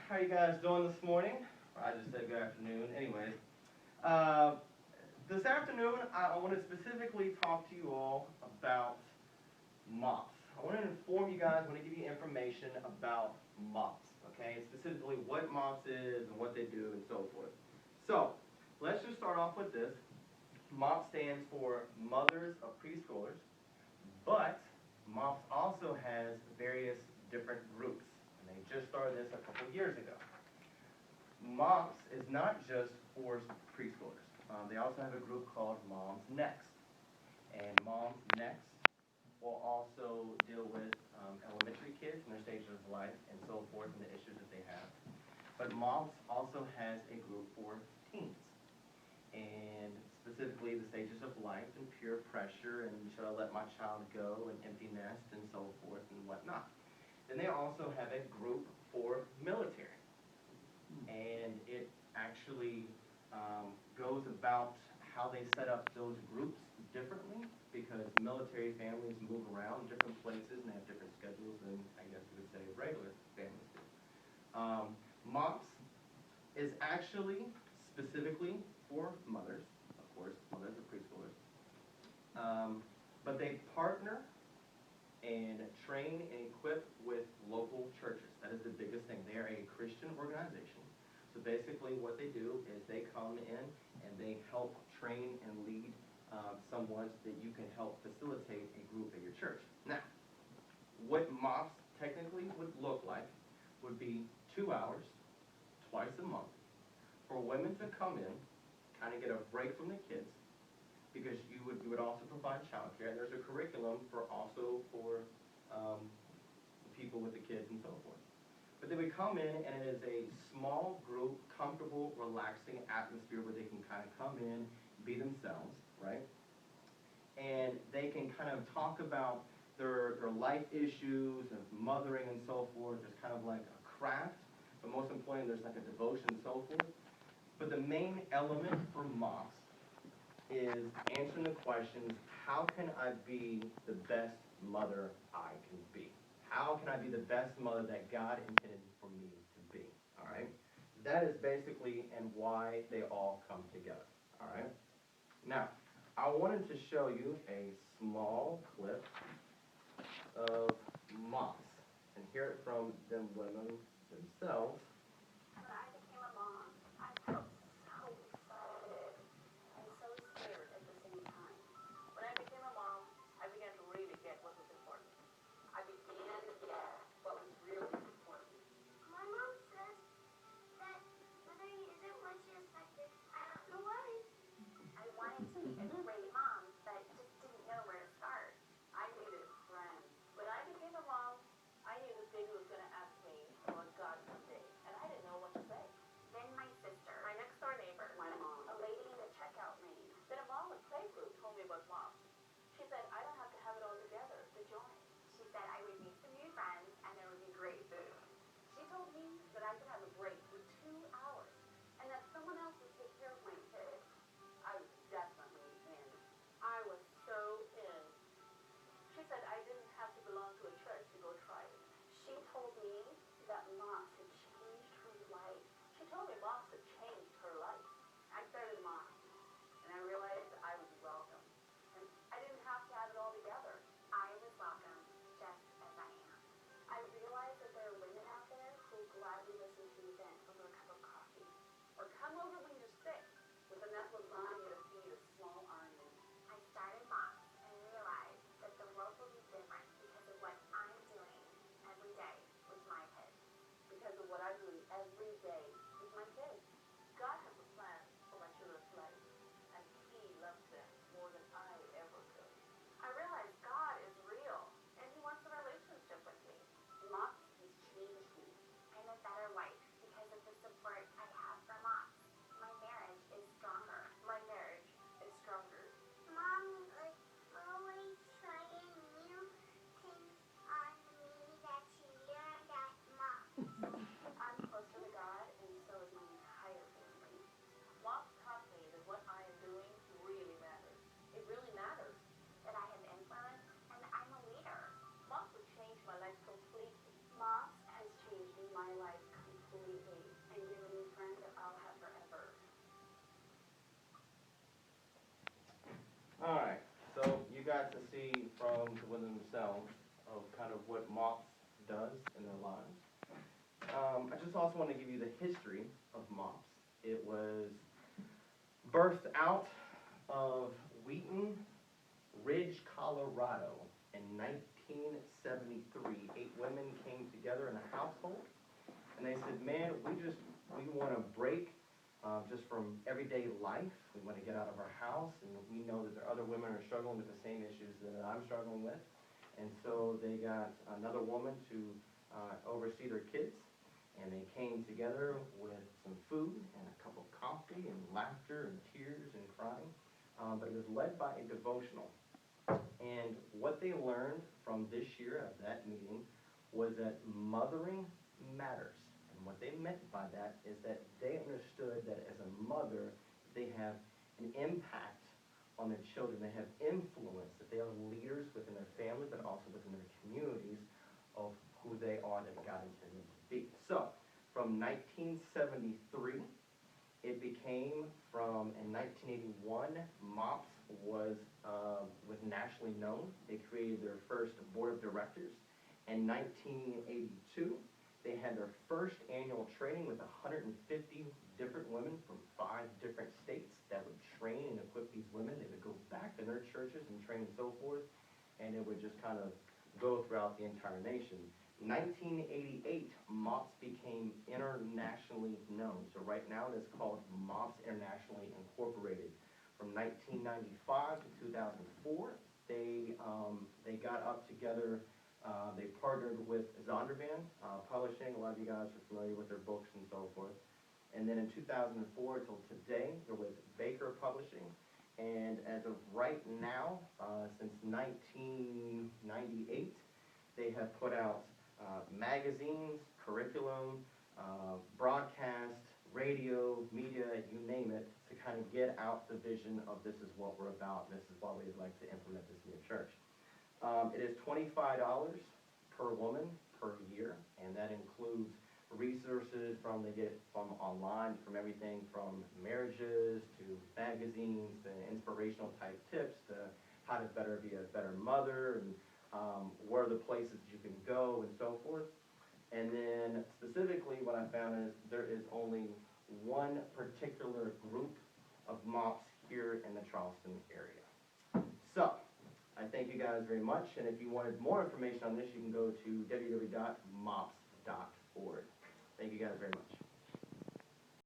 How you guys doing this morning? Or I just said good afternoon. Anyways, uh, this afternoon I want to specifically talk to you all about MOPs. I want to inform you guys, I want to give you information about MOPs, okay? Specifically what MOPs is and what they do and so forth. So, let's just start off with this. MOP stands for Mothers of Preschoolers, but MOPS also has various different groups, and they just started this a couple years ago. MOPS is not just for preschoolers. They also have a group called Moms Next. And Moms Next will also deal with elementary kids and their stages of life and so forth and the issues that they have. But MOPS also has a group for teens. And specifically the stages of life and peer pressure and should I let my child go and empty nest and so forth and whatnot. Then they also have a group for military. And it actually goes about how they set up those groups differently because military families move around different places and have different schedules than I guess you would say regular families do. MOPS is actually specifically for mothers, of course, mothers of preschoolers, but they partner and train and equip with local churches. That is the biggest thing. They are a Christian organization. So basically what they do is they come in and they help train and lead someone so that you can help facilitate a group at your church. Now, what MOPS technically would look like would be 2 hours, twice a month, for women to come in, kind of get a break from the kids, because you would also provide childcare, and there's a curriculum for also for people with the kids and so forth. But they would come in, and it is a small group, comfortable, relaxing atmosphere where they can kind of come in, be themselves, right? And they can kind of talk about their life issues of mothering and so forth. There's kind of like a craft, but most importantly, there's like a devotion and so forth. But the main element for MOPS is answering the questions, how can I be the best mother I can be? How can I be the best mother that God intended for me to be? All right? That is basically and why they all come together. All right? Now, I wanted to show you a small clip of MOPS and hear it from the women themselves. When I became a mom, I felt so excited and so scared at the same time. When I became a mom, I began to really get what was important. I began to get what was really important. My mom says that mothering isn't what she expected. I don't know why. I wanted to be a great mom, but just didn't know where to start. I needed friends. When I became a mom, I knew that baby was going to ask me about God someday, and I didn't know what to say. Then my sister, My next door neighbor, my mom, a lady in the checkout lane, then a mom with playgroup told me about mom. She said, I don't have to have it all together to join. she said I would meet some new friends and there would be great food. She told me that I could have a break for 2 hours and that someone else would take care of my kids. I was definitely in. I was so in. She said I didn't have to belong to a church to go try it. She told me That moms had changed her life. She told me moms had changed her life. I started mom, and I realized I was welcome. And I didn't have to have it all together. I was welcome just as I am. I realized that there are women out there who gladly listen to the event over a cup of coffee. Or come over when you're sick with enough lasagna to feed a small army. I started Moms and realized that the world will be different because of what I'm doing every day with my kids. Because of what I'm doing every day with my kids. God has a plan for my children's life, and He loves them more than I ever could. I realize God is real, and He wants a relationship with me. Moms has changed me. I'm a better wife because of the support I have from moms. My marriage is stronger. My marriage is stronger. Mom, like, always trying new things on me that you're that mom. I'm closer to God, and so is my entire family. completely, and you're a new friend that I'll have forever. Alright, so you got to see from within themselves of kind of what MOPS does in their lives. I just also want to give you the history of MOPS. It was birthed out of Wheaton Ridge, Colorado in 1973. 8 women came together in a household, and they said, man, we want to break just from everyday life. We want to get out of our house, and we know that there are other women who are struggling with the same issues that I'm struggling with. And so they got another woman to oversee their kids, and they came together with some food and a cup of coffee and laughter and tears and crying. But it was led by a devotional. And what they learned from this year of that meeting was that mothering matters. And what they meant by that is that they understood that as a mother, they have an impact on their children. They have influence, that they are leaders within their family, but also within their communities of who they are that God intended to be. So, from 1973, it became in 1981, MOPS was nationally known. They created their first board of directors. In 1982, they had their first annual training with 150 different women from 5 different states that would train and equip these women. They would go back to their churches and train and so forth, and it would just kind of go throughout the entire nation. 1988, MOPS became internationally known. So right now it is called MOPS Internationally Incorporated. From 1995 to 2004, they got up together. They partnered with Zondervan Publishing. A lot of you guys are familiar with their books and so forth. And then in 2004 till today, they're with Baker Publishing. And as of right now, since 1998, they have put out magazines, curriculum, broadcast, radio, media, you name it, to kind of get out the vision of this is what we're about, this is why we'd like to implement this in your church. It is $25 per woman per year, and that includes resources they get from online, from everything from marriages to magazines to inspirational type tips to how to be a better mother, and where are the places you can go and so forth. And then specifically what I found is there is only one particular group of MOPS here in the Charleston area. So, I thank you guys very much, and if you wanted more information on this, you can go to www.mops.org. Thank you guys very much.